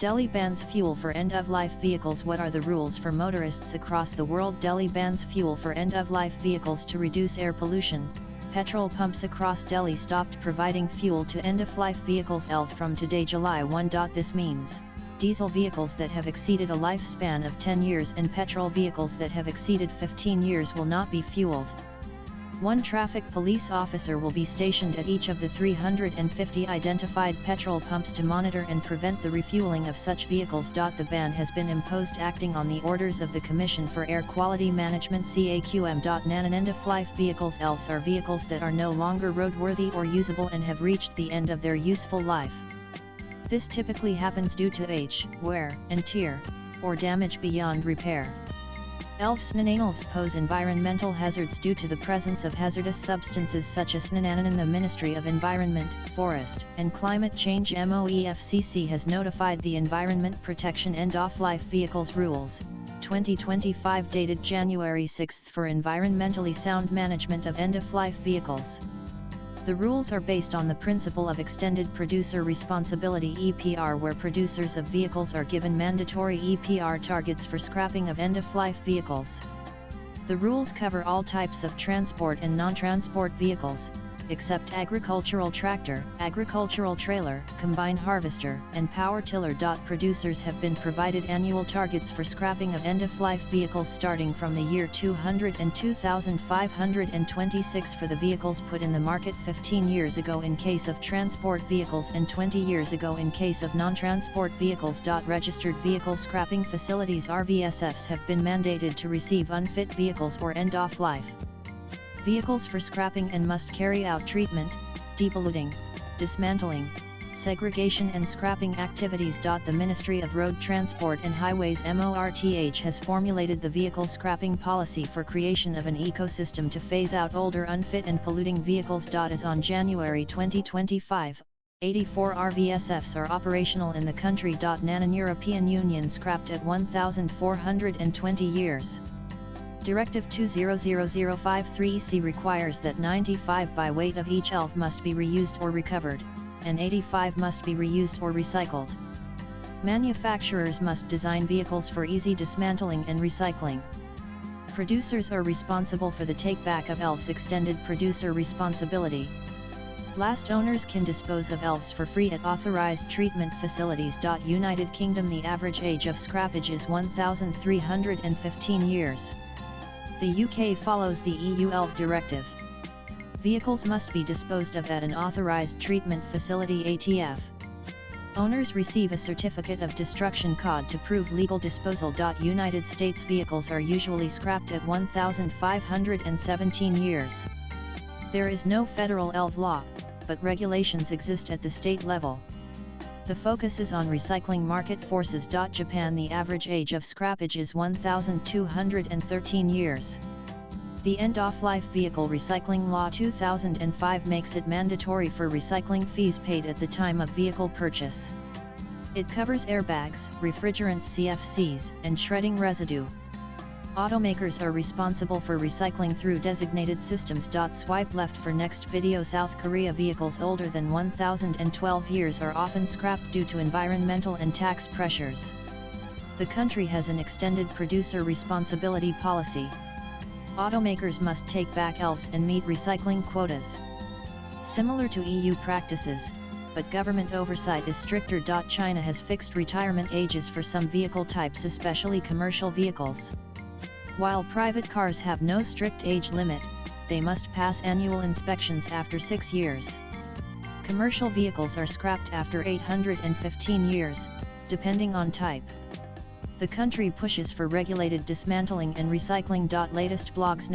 Delhi bans fuel for end-of-life vehicles. What are the rules for motorists across the world? Delhi bans fuel for end-of-life vehicles to reduce air pollution. Petrol pumps across Delhi stopped providing fuel to end-of-life vehicles from today, July 1. This means diesel vehicles that have exceeded a lifespan of 10 years and petrol vehicles that have exceeded 15 years will not be fueled. One traffic police officer will be stationed at each of the 350 identified petrol pumps to monitor and prevent the refueling of such vehicles. The ban has been imposed acting on the orders of the Commission for Air Quality Management (CAQM). End-of-life vehicles are vehicles that are no longer roadworthy or usable and have reached the end of their useful life. This typically happens due to age, wear and tear, or damage beyond repair. EndOfLife pose environmental hazards due to the presence of hazardous substances such as nanonin. The Ministry of Environment, Forest, and Climate Change (MOEFCC) has notified the Environment Protection End-of-Life Vehicles Rules, 2025 dated January 6 for environmentally sound management of end-of-life vehicles. The rules are based on the principle of extended producer responsibility (EPR), where producers of vehicles are given mandatory EPR targets for scrapping of end-of-life vehicles. The rules cover all types of transport and non-transport vehicles, except agricultural tractor, agricultural trailer, combine harvester, and power tiller. Producers have been provided annual targets for scrapping of end-of-life vehicles starting from the year 200 and 2,526 for the vehicles put in the market 15 years ago in case of transport vehicles and 20 years ago in case of non-transport vehicles. Registered vehicle scrapping facilities (RVSFs) have been mandated to receive unfit vehicles or end-of-life vehicles for scrapping and must carry out treatment, depolluting, dismantling, segregation and scrapping activities. The Ministry of Road Transport and Highways (MORTH) has formulated the vehicle scrapping policy for creation of an ecosystem to phase out older unfit and polluting vehicles. As on January 2025, 84 RVSFs are operational in the country. In European Union scrapped at 1,420 years. Directive 200053/EC requires that 95 by weight of each ELF must be reused or recovered, and 85 must be reused or recycled. Manufacturers must design vehicles for easy dismantling and recycling. Producers are responsible for the take-back of ELFs. Extended producer responsibility. Last owners can dispose of ELFs for free at authorized treatment facilities. United Kingdom. The average age of scrappage is 1,315 years. The UK follows the EU ELF directive. Vehicles must be disposed of at an authorized treatment facility (ATF). Owners receive a certificate of destruction code to prove legal disposal. United States vehicles are usually scrapped at 1,517 years. There is no federal ELF law, but regulations exist at the state level. The focus is on recycling market forces. Japan. The average age of scrappage is 1,213 years. The End-of-Life Vehicle Recycling Law 2005 makes it mandatory for recycling fees paid at the time of vehicle purchase. It covers airbags, refrigerants (CFCs), and shredding residue. Automakers are responsible for recycling through designated systems. Swipe left for next video. South Korea. Vehicles older than 1,012 years are often scrapped due to environmental and tax pressures. The country has an extended producer responsibility policy. Automakers must take back ELFs and meet recycling quotas. Similar to EU practices, but government oversight is stricter. China has fixed retirement ages for some vehicle types, especially commercial vehicles. While private cars have no strict age limit, they must pass annual inspections after 6 years. Commercial vehicles are scrapped after 815 years, depending on type. The country pushes for regulated dismantling and recycling. Latest blogs.